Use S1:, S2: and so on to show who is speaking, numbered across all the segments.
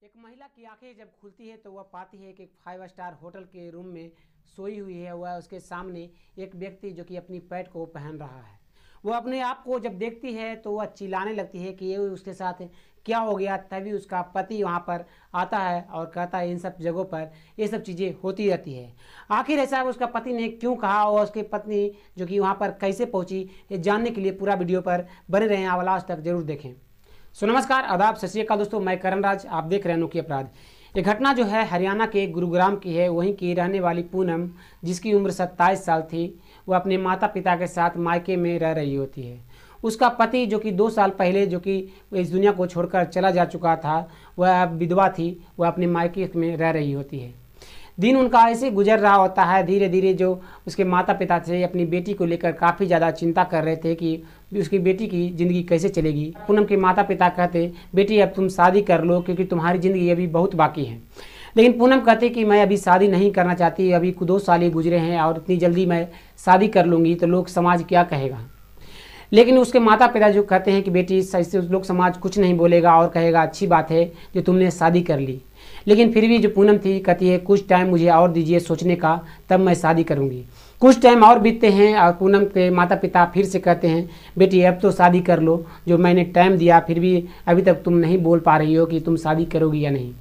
S1: एक महिला की आंखें जब खुलती है तो वह पाती है कि एक 5 स्टार होटल के रूम में सोई हुई है। वह उसके सामने एक व्यक्ति जो कि अपनी पैंट को पहन रहा है। वह अपने आप को जब देखती है तो वह चिल्लाने लगती है कि ये उसके साथ क्या हो गया। तभी उसका पति वहाँ पर आता है और कहता है इन सब जगहों पर ये सब चीज़ें होती रहती है। आखिर ऐसा उसका पति ने क्यों कहा और उसके पत्नी जो कि वहाँ पर कैसे पहुँची, ये जानने के लिए पूरा वीडियो पर बने रहें, आप लास्ट तक जरूर देखें। सो नमस्कार, आदाब, सत श्री अकाल दोस्तों, मैं करण राज, आप देख रहे हैं अनोखी अपराध। ये घटना जो है हरियाणा के गुरुग्राम की है। वहीं की रहने वाली पूनम, जिसकी उम्र 27 साल थी, वह अपने माता पिता के साथ मायके में रह रही होती है। उसका पति जो कि 2 साल पहले जो कि इस दुनिया को छोड़कर चला जा चुका था, वह अब विधवा थी, वह अपने मायके में रह रही होती है। दिन उनका ऐसे गुजर रहा होता है। धीरे धीरे जो उसके माता पिता थे अपनी बेटी को लेकर काफ़ी ज़्यादा चिंता कर रहे थे कि उसकी बेटी की ज़िंदगी कैसे चलेगी। पूनम के माता पिता कहते, बेटी अब तुम शादी कर लो क्योंकि तुम्हारी ज़िंदगी अभी बहुत बाकी है। लेकिन पूनम कहते कि मैं अभी शादी नहीं करना चाहती, अभी 2 साल ही गुजरे हैं और इतनी जल्दी मैं शादी कर लूँगी तो लोग समाज क्या कहेगा। लेकिन उसके माता पिता जो कहते हैं कि बेटी ऐसे लोग समाज कुछ नहीं बोलेगा और कहेगा अच्छी बात है जो तुमने शादी कर ली। लेकिन फिर भी जो पूनम थी कहती है कुछ टाइम मुझे और दीजिए सोचने का, तब मैं शादी करूंगी। कुछ टाइम और बीतते हैं और पूनम के माता पिता फिर से कहते हैं बेटी अब तो शादी कर लो, जो मैंने टाइम दिया फिर भी अभी तक तुम नहीं बोल पा रही हो कि तुम शादी करोगी या नहीं।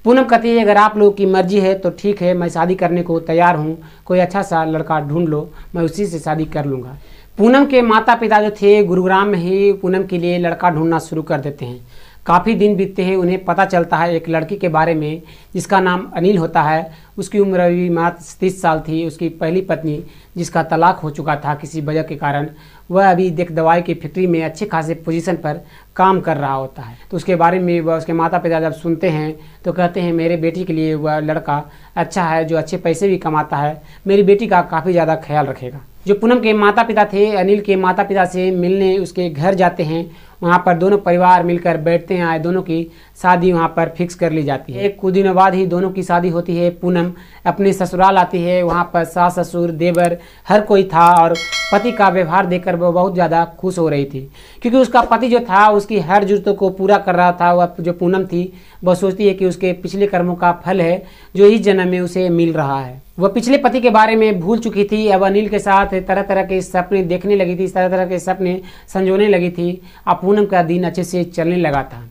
S1: पूनम कहती है अगर आप लोग की मर्जी है तो ठीक है, मैं शादी करने को तैयार हूँ, कोई अच्छा सा लड़का ढूंढ लो, मैं उसी से शादी कर लूँगा। पूनम के माता पिता जो थे गुरुग्राम में ही पूनम के लिए लड़का ढूंढना शुरू कर देते हैं। काफ़ी दिन बीतते हैं, उन्हें पता चलता है एक लड़की के बारे में जिसका नाम अनिल होता है। उसकी उम्र अभी मात्र 30 साल थी। उसकी पहली पत्नी जिसका तलाक हो चुका था किसी वजह के कारण, वह अभी दवाई की फैक्ट्री में अच्छे खासे पोजीशन पर काम कर रहा होता है। तो उसके बारे में वह उसके माता पिता जब सुनते हैं तो कहते हैं मेरे बेटी के लिए वह लड़का अच्छा है जो अच्छे पैसे भी कमाता है, मेरी बेटी का काफ़ी ज़्यादा ख्याल रखेगा। जो पूनम के माता पिता थे अनिल के माता पिता से मिलने उसके घर जाते हैं। वहाँ पर दोनों परिवार मिलकर बैठते हैं। दोनों की शादी वहाँ पर फिक्स कर ली जाती है। कुछ दिनों बाद ही दोनों की शादी होती है। पूनम अपने ससुराल आती है। वहाँ पर सास ससुर देवर हर कोई था और पति का व्यवहार देखकर वो बहुत ज़्यादा खुश हो रही थी क्योंकि उसका पति जो था उसकी हर जरूरतों को पूरा कर रहा था। वह जो पूनम थी वह सोचती है कि उसके पिछले कर्मों का फल है जो इस जन्म में उसे मिल रहा है। वह पिछले पति के बारे में भूल चुकी थी। अब अनिल के साथ तरह तरह के सपने देखने लगी थी, तरह तरह के सपने संजोने लगी थी। अब पूनम का दिन अच्छे से चलने लगा था।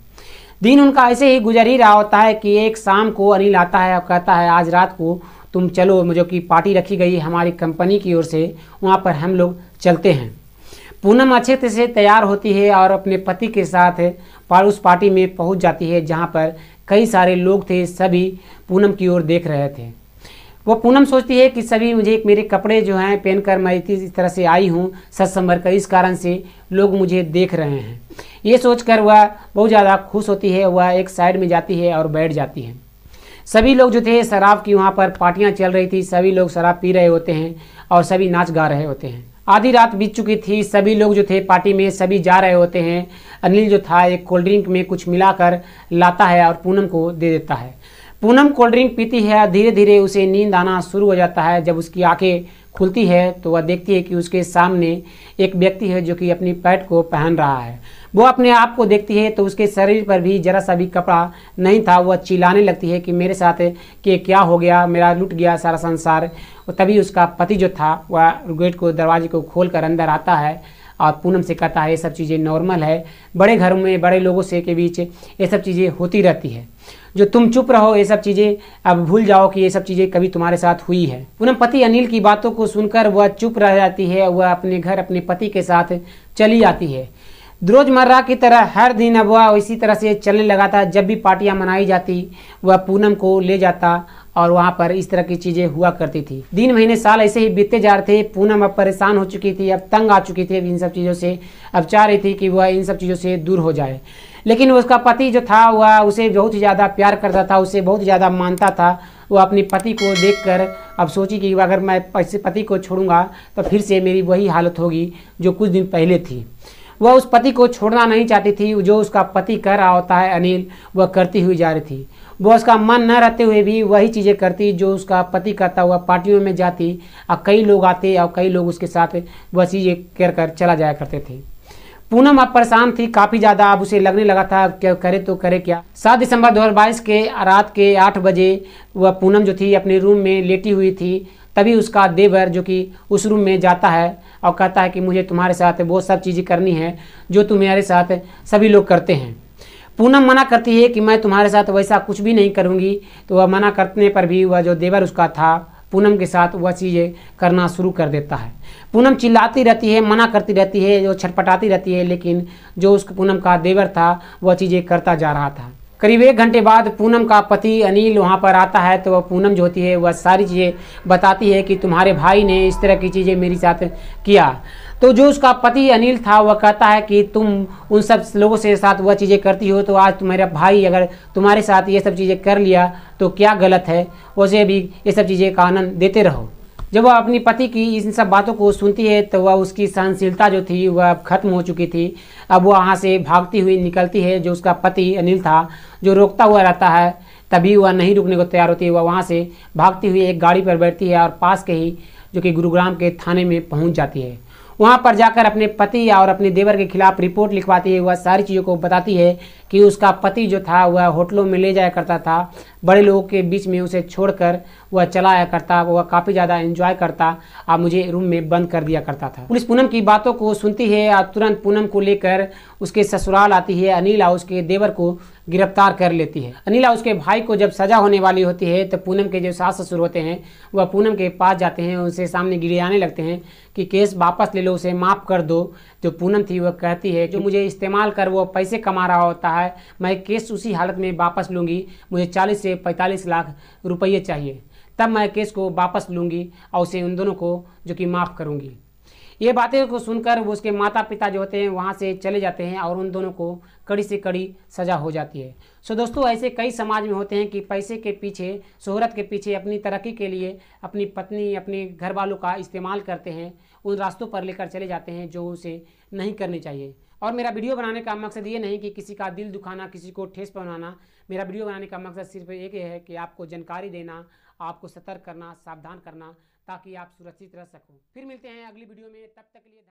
S1: दिन उनका ऐसे ही गुजर ही रहा होता है कि एक शाम को अनिल आता है और कहता है आज रात को तुम चलो, मुझे की पार्टी रखी गई हमारी कंपनी की ओर से, वहाँ पर हम लोग चलते हैं। पूनम अच्छे से तैयार होती है और अपने पति के साथ उस पार्टी में पहुँच जाती है जहाँ पर कई सारे लोग थे, सभी पूनम की ओर देख रहे थे। वो पूनम सोचती है कि सभी मुझे मेरे कपड़े जो हैं पहनकर मैं इस तरह से आई हूँ सज संवर कर, इस कारण से लोग मुझे देख रहे हैं। ये सोचकर वह बहुत ज़्यादा खुश होती है। वह एक साइड में जाती है और बैठ जाती है। सभी लोग जो थे शराब की वहाँ पर पार्टियाँ चल रही थी, सभी लोग शराब पी रहे होते हैं और सभी नाच गा रहे होते हैं। आधी रात बीत चुकी थी। सभी लोग जो थे पार्टी में सभी जा रहे होते हैं। अनिल जो था एक कोल्ड ड्रिंक में कुछ मिलाकर लाता है और पूनम को दे देता है। पूनम कोल्ड ड्रिंक पीती है। धीरे धीरे उसे नींद आना शुरू हो जाता है। जब उसकी आंखें खुलती है तो वह देखती है कि उसके सामने एक व्यक्ति है जो कि अपनी पैंट को पहन रहा है। वो अपने आप को देखती है तो उसके शरीर पर भी जरा सा भी कपड़ा नहीं था। वह चिल्लाने लगती है कि मेरे साथ कि क्या हो गया, मेरा लूट गया सारा संसार। और तभी उसका पति जो था वह गेट को दरवाजे को खोल कर अंदर आता है और पूनम से कहता है ये सब चीज़ें नॉर्मल है, बड़े घरों में बड़े लोगों से के बीच ये सब चीज़ें होती रहती है, जो तुम चुप रहो, ये सब चीज़ें अब भूल जाओ कि ये सब चीज़ें कभी तुम्हारे साथ हुई है। पूनम पति अनिल की बातों को सुनकर वह चुप रह जाती है। वह अपने घर अपने पति के साथ चली आती है। रोजमर्रा की तरह हर दिन अब वह इसी तरह से चलने लगा था। जब भी पार्टियां मनाई जाती वह पूनम को ले जाता और वहां पर इस तरह की चीज़ें हुआ करती थी। दिन महीने साल ऐसे ही बीतते जा रहे थे। पूनम अब परेशान हो चुकी थी, अब तंग आ चुकी थी इन सब चीज़ों से। अब चाह रही थी कि वह इन सब चीज़ों से दूर हो जाए। लेकिन उसका पति जो था वह उसे बहुत ही ज़्यादा प्यार करता था, उसे बहुत ज़्यादा मानता था। वह अपने पति को देखकर अब सोची कि अगर मैं ऐसे पति को छोड़ूंगा तो फिर से मेरी वही हालत होगी जो कुछ दिन पहले थी। वह उस पति को छोड़ना नहीं चाहती थी। जो उसका पति कर रहा होता है अनिल, वह करती हुई जा रही थी। वह उसका मन न रहते हुए भी वही चीज़ें करती जो उसका पति करता हुआ। पार्टियों में जाती और कई लोग आते और कई लोग उसके साथ वह चीज़ें कर चला जाया करते थे। पूनम अब परेशान थी काफ़ी ज़्यादा। अब उसे लगने लगा था क्या करे तो करे क्या। 7 दिसंबर 2022 के रात के 8 बजे वह पूनम जो थी अपने रूम में लेटी हुई थी। तभी उसका देवर जो कि उस रूम में जाता है और कहता है कि मुझे तुम्हारे साथ वो सब चीज़ें करनी है जो तुम्हारे साथ सभी लोग करते हैं। पूनम मना करती है कि मैं तुम्हारे साथ वैसा कुछ भी नहीं करूँगी। तो वह मना करने पर भी वह जो देवर उसका था पूनम के साथ वह चीज़ें करना शुरू कर देता है। पूनम चिल्लाती रहती है, मना करती रहती है, जो छटपटाती रहती है, लेकिन जो उस पूनम का देवर था वह चीज़ें करता जा रहा था। करीब 1 घंटे बाद पूनम का पति अनिल वहाँ पर आता है। तो वह पूनम जो होती है वह सारी चीज़ें बताती है कि तुम्हारे भाई ने इस तरह की चीज़ें मेरे साथ किया। तो जो उसका पति अनिल था वह कहता है कि तुम उन सब लोगों से साथ वह चीज़ें करती हो तो आज तुम्हारा भाई अगर तुम्हारे साथ ये सब चीज़ें कर लिया तो क्या गलत है, उसे भी ये सब चीज़ें का आनंद देते रहो। जब वह अपनी पति की इन सब बातों को सुनती है तो वह उसकी सहनशीलता जो थी वह खत्म हो चुकी थी। अब वह वहाँ से भागती हुई निकलती है। जो उसका पति अनिल था जो रोकता हुआ रहता है, तभी वह नहीं रुकने को तैयार होती है। वह वहाँ से भागती हुई एक गाड़ी पर बैठती है और पास के ही जो कि गुरुग्राम के थाने में पहुँच जाती है। वहाँ पर जाकर अपने पति और अपने देवर के खिलाफ रिपोर्ट लिखवाती है। वह सारी चीज़ों को बताती है कि उसका पति जो था वह होटलों में ले जाया करता था, बड़े लोगों के बीच में उसे छोड़कर वह चला आया करता, वह काफ़ी ज़्यादा एंजॉय करता और मुझे रूम में बंद कर दिया करता था। पुलिस पूनम की बातों को सुनती है और तुरंत पूनम को लेकर उसके ससुराल आती है। अनिल और उसके देवर को गिरफ्तार कर लेती है। अनिल और उसके भाई को जब सजा होने वाली होती है तो पूनम के जो सास ससुर होते हैं वह पूनम के पास जाते हैं, उनसे सामने गिड़गिड़ाने लगते हैं कि केस वापस ले लो, उसे माफ़ कर दो। जो पूनम थी वह कहती है जो मुझे इस्तेमाल कर वो पैसे कमा रहा होता है, मैं केस उसी हालत में वापस लूँगी, मुझे 40 से 45 लाख रुपये चाहिए, तब मैं केस को वापस लूँगी और उसे उन दोनों को जो कि माफ़ करूँगी। ये बातें को सुनकर वो उसके माता पिता जो होते हैं वहाँ से चले जाते हैं और उन दोनों को कड़ी से कड़ी सज़ा हो जाती है। सो दोस्तों, ऐसे कई समाज में होते हैं कि पैसे के पीछे, शोहरत के पीछे, अपनी तरक्की के लिए अपनी पत्नी, अपने घर वालों का इस्तेमाल करते हैं, उन रास्तों पर लेकर चले जाते हैं जो उसे नहीं करनी चाहिए। और मेरा वीडियो बनाने का मकसद ये नहीं कि किसी का दिल दुखाना, किसी को ठेस पहुँचाना। मेरा वीडियो बनाने का मकसद सिर्फ एक है कि आपको जानकारी देना, आपको सतर्क करना, सावधान करना, ताकि आप सुरक्षित रह सको। फिर मिलते हैं अगली वीडियो में, तब तक के लिए